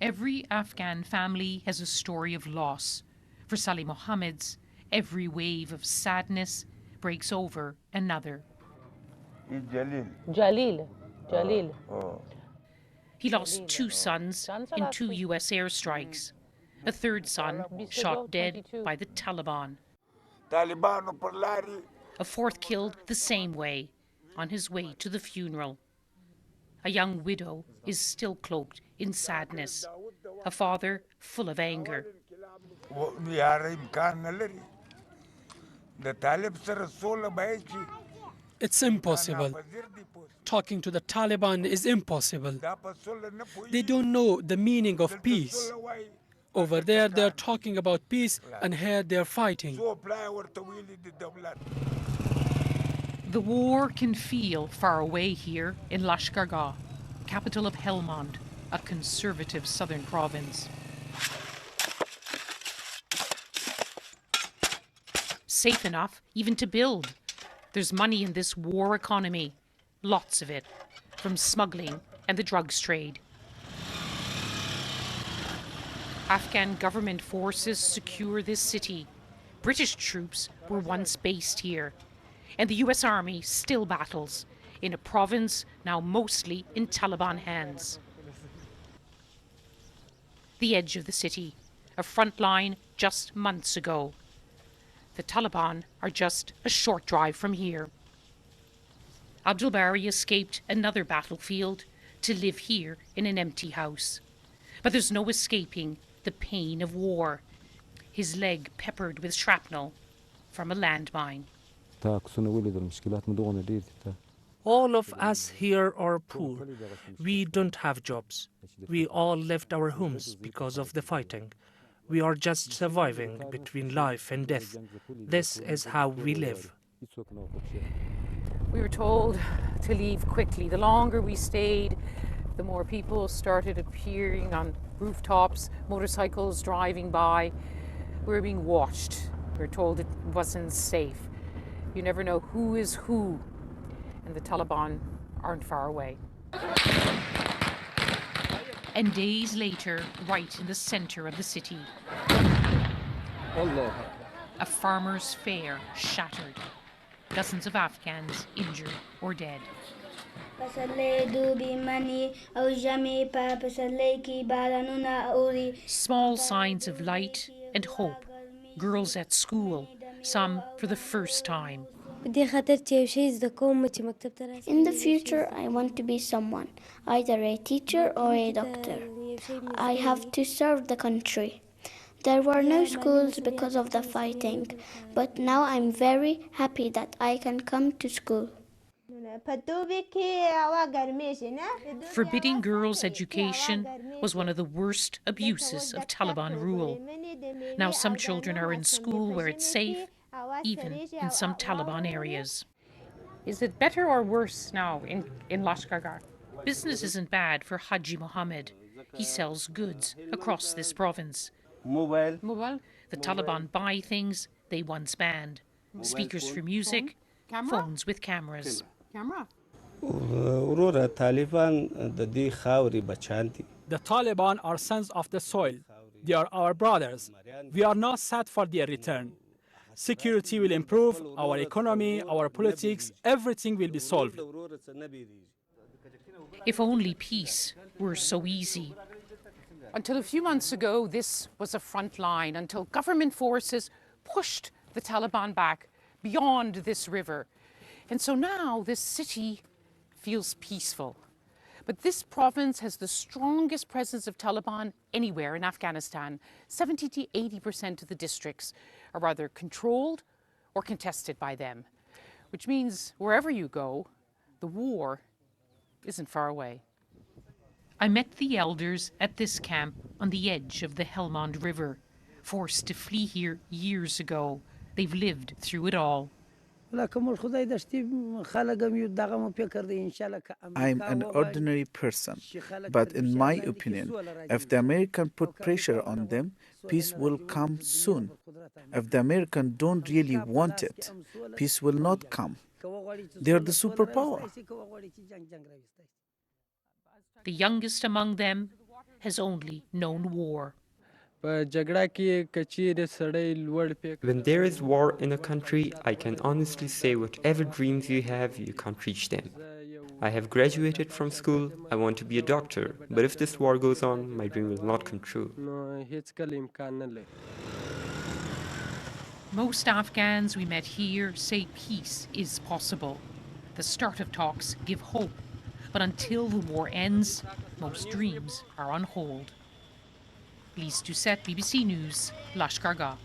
Every Afghan family has a story of loss. For Salih Mohammed's, every wave of sadness breaks over another. Jalil. He lost 2 sons in 2 US airstrikes. A 3rd son shot dead by the Taliban. A 4th killed the same way, on his way to the funeral. A young widow is still cloaked in sadness, a father full of anger. It's impossible. Talking to the Taliban is impossible. They don't know the meaning of peace. Over there, they're talking about peace, and here they're fighting. The war can feel far away here in Lashkar Gah, capital of Helmand, a conservative southern province. Safe enough even to build. There's money in this war economy, lots of it, from smuggling and the drugs trade. Afghan government forces secure this city. British troops were once based here, and the US Army still battles in a province now mostly in Taliban hands. The edge of the city, a front line just months ago. The Taliban are just a short drive from here. Abdul Bari escaped another battlefield to live here in an empty house. But there's no escaping the pain of war, his leg peppered with shrapnel from a landmine. All of us here are poor. We don't have jobs. We all left our homes because of the fighting. We are just surviving between life and death. This is how we live. We were told to leave quickly. The longer we stayed, the more people started appearing on rooftops, motorcycles driving by. We were being watched. We were told it wasn't safe. You never know who is who, and the Taliban aren't far away. And days later, right in the center of the city, a farmer's fair shattered. Dozens of Afghans injured or dead. Small signs of light and hope. Girls at school, some for the first time. In the future, I want to be someone, either a teacher or a doctor. I have to serve the country. There were no schools because of the fighting, but now I'm very happy that I can come to school. Forbidding girls' education was one of the worst abuses of Taliban rule. Now some children are in school where it's safe, even in some Taliban areas. Is it better or worse now in Lashkar Gah? Business isn't bad for Haji Mohammed. He sells goods across this province. Mobile? The Taliban buy things they once banned. Speakers for music, phones with cameras. Camera? The Taliban are sons of the soil. They are our brothers. We are not sad for their return. Security will improve, our economy, our politics, everything will be solved. If only peace were so easy. Until a few months ago, this was a front line, until government forces pushed the Taliban back beyond this river. And so now this city feels peaceful. But this province has the strongest presence of Taliban anywhere in Afghanistan. 70 to 80% of the districts are either controlled or contested by them, which means wherever you go, the war isn't far away. I met the elders at this camp on the edge of the Helmand River, forced to flee here years ago. They've lived through it all. I'm an ordinary person, but in my opinion, if the Americans put pressure on them, peace will come soon. If the Americans don't really want it, peace will not come. They're the superpower. The youngest among them has only known war. When there is war in a country, I can honestly say whatever dreams you have, you can't reach them. I have graduated from school, I want to be a doctor, but if this war goes on, my dream will not come true. Most Afghans we met here say peace is possible. The start of talks give hope, but until the war ends, most dreams are on hold. Lise Doucette, BBC News, Lashkar Gah.